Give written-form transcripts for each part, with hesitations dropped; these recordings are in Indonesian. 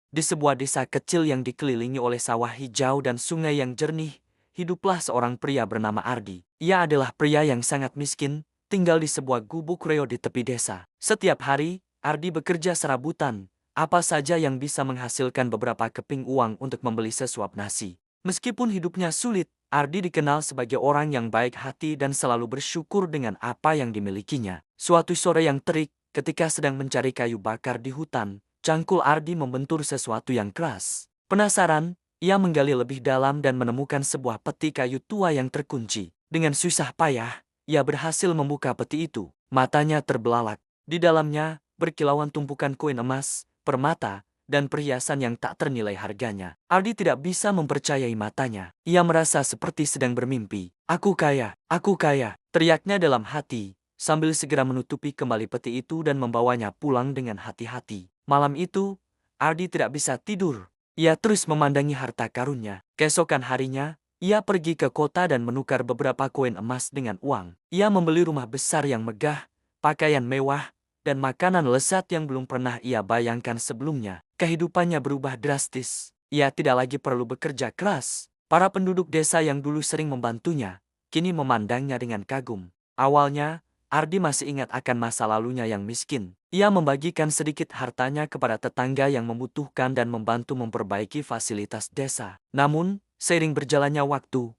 Di sebuah desa kecil yang dikelilingi oleh sawah hijau dan sungai yang jernih, hiduplah seorang pria bernama Ardi. Ia adalah pria yang sangat miskin, tinggal di sebuah gubuk reo di tepi desa. Setiap hari, Ardi bekerja serabutan, apa saja yang bisa menghasilkan beberapa keping uang untuk membeli sesuap nasi. Meskipun hidupnya sulit, Ardi dikenal sebagai orang yang baik hati dan selalu bersyukur dengan apa yang dimilikinya. Suatu sore yang terik, ketika sedang mencari kayu bakar di hutan, cangkul Ardi membentur sesuatu yang keras. Penasaran, ia menggali lebih dalam dan menemukan sebuah peti kayu tua yang terkunci. Dengan susah payah, ia berhasil membuka peti itu. Matanya terbelalak. Di dalamnya, berkilauan tumpukan koin emas, permata, dan perhiasan yang tak ternilai harganya. Ardi tidak bisa mempercayai matanya. Ia merasa seperti sedang bermimpi. Aku kaya, teriaknya dalam hati, sambil segera menutupi kembali peti itu dan membawanya pulang dengan hati-hati. Malam itu, Ardi tidak bisa tidur. Ia terus memandangi harta karunnya. Keesokan harinya, ia pergi ke kota dan menukar beberapa koin emas dengan uang. Ia membeli rumah besar yang megah, pakaian mewah, dan makanan lezat yang belum pernah ia bayangkan sebelumnya. Kehidupannya berubah drastis. Ia tidak lagi perlu bekerja keras. Para penduduk desa yang dulu sering membantunya, kini memandangnya dengan kagum. Awalnya, Ardi masih ingat akan masa lalunya yang miskin. Ia membagikan sedikit hartanya kepada tetangga yang membutuhkan dan membantu memperbaiki fasilitas desa. Namun, seiring berjalannya waktu,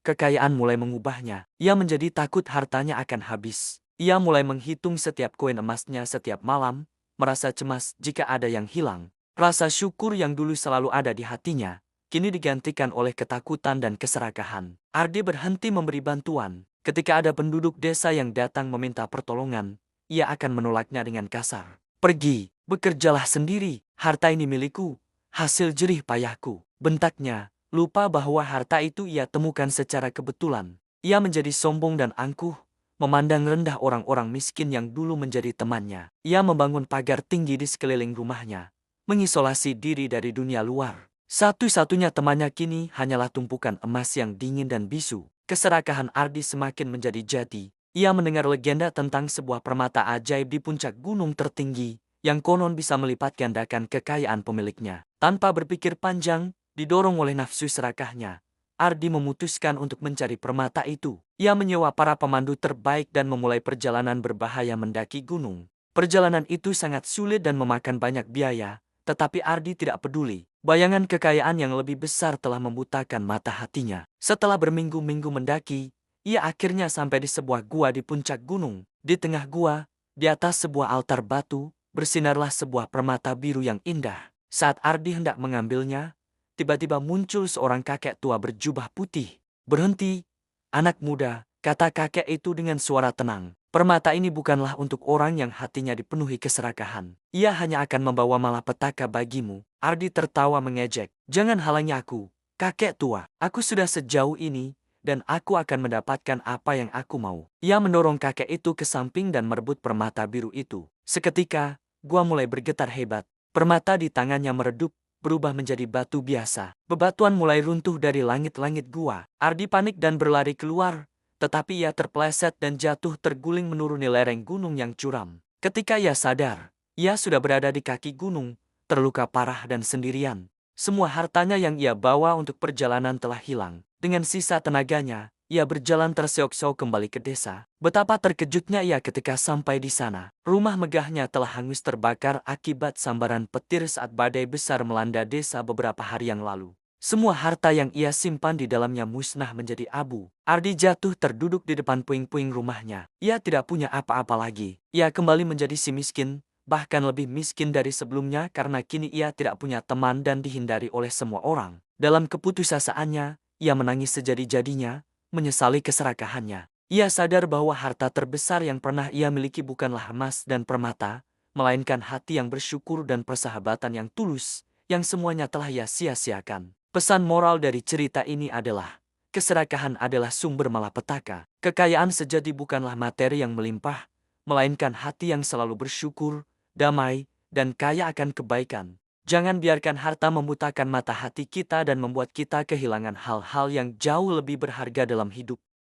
kekayaan mulai mengubahnya. Ia menjadi takut hartanya akan habis. Ia mulai menghitung setiap koin emasnya setiap malam, merasa cemas jika ada yang hilang. Rasa syukur yang dulu selalu ada di hatinya, kini digantikan oleh ketakutan dan keserakahan. Ardi berhenti memberi bantuan. Ketika ada penduduk desa yang datang meminta pertolongan, ia akan menolaknya dengan kasar. Pergi, bekerjalah sendiri, harta ini milikku, hasil jerih payahku, bentaknya. Lupa bahwa harta itu ia temukan secara kebetulan. Ia menjadi sombong dan angkuh, memandang rendah orang-orang miskin yang dulu menjadi temannya. Ia membangun pagar tinggi di sekeliling rumahnya, mengisolasi diri dari dunia luar. Satu-satunya temannya kini hanyalah tumpukan emas yang dingin dan bisu. Keserakahan Ardi semakin menjadi jati. Ia mendengar legenda tentang sebuah permata ajaib di puncak gunung tertinggi, yang konon bisa melipat gandakan kekayaan pemiliknya. Tanpa berpikir panjang, didorong oleh nafsu serakahnya, Ardi memutuskan untuk mencari permata itu. Ia menyewa para pemandu terbaik dan memulai perjalanan berbahaya mendaki gunung. Perjalanan itu sangat sulit dan memakan banyak biaya, tetapi Ardi tidak peduli. Bayangan kekayaan yang lebih besar telah membutakan mata hatinya. Setelah berminggu-minggu mendaki, ia akhirnya sampai di sebuah gua di puncak gunung. Di tengah gua, di atas sebuah altar batu, bersinarlah sebuah permata biru yang indah. Saat Ardi hendak mengambilnya, tiba-tiba muncul seorang kakek tua berjubah putih. "Berhenti, anak muda," kata kakek itu dengan suara tenang. "Permata ini bukanlah untuk orang yang hatinya dipenuhi keserakahan. Ia hanya akan membawa malapetaka bagimu." Ardi tertawa mengejek. "Jangan halangi aku, kakek tua. Aku sudah sejauh ini, dan aku akan mendapatkan apa yang aku mau." Ia mendorong kakek itu ke samping dan merebut permata biru itu. Seketika, gua mulai bergetar hebat. Permata di tangannya meredup, berubah menjadi batu biasa. Bebatuan mulai runtuh dari langit-langit gua. Ardi panik dan berlari keluar, tetapi ia terpeleset dan jatuh terguling menuruni lereng gunung yang curam. Ketika ia sadar, ia sudah berada di kaki gunung, terluka parah dan sendirian. Semua hartanya yang ia bawa untuk perjalanan telah hilang. Dengan sisa tenaganya, ia berjalan terseok-seok kembali ke desa. Betapa terkejutnya ia ketika sampai di sana. Rumah megahnya telah hangus terbakar akibat sambaran petir saat badai besar melanda desa beberapa hari yang lalu. Semua harta yang ia simpan di dalamnya musnah menjadi abu. Ardi jatuh terduduk di depan puing-puing rumahnya. Ia tidak punya apa-apa lagi. Ia kembali menjadi si miskin, bahkan lebih miskin dari sebelumnya karena kini ia tidak punya teman dan dihindari oleh semua orang. Dalam keputusasaan-nya, ia menangis sejadi-jadinya, menyesali keserakahannya. Ia sadar bahwa harta terbesar yang pernah ia miliki bukanlah emas dan permata, melainkan hati yang bersyukur dan persahabatan yang tulus, yang semuanya telah ia sia-siakan. Pesan moral dari cerita ini adalah, keserakahan adalah sumber malapetaka. Kekayaan sejati bukanlah materi yang melimpah, melainkan hati yang selalu bersyukur, damai, dan kaya akan kebaikan. Jangan biarkan harta membutakan mata hati kita dan membuat kita kehilangan hal-hal yang jauh lebih berharga dalam hidup.